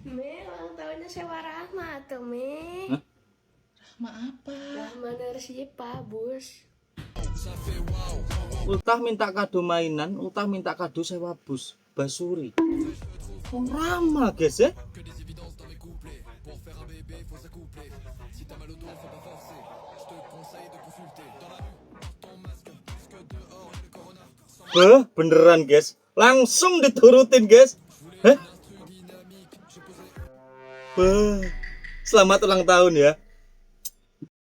Me, ulang tahunnya sewa Rahma tuh, Me. Hah? Rahma apa? Rahma Narsipa, Bus. Ultah minta kado mainan, ultah minta kado sewa bus Basuri. Wong Rama, guys ya. Beneran guys, langsung diturutin guys. Hah? Selamat ulang tahun ya.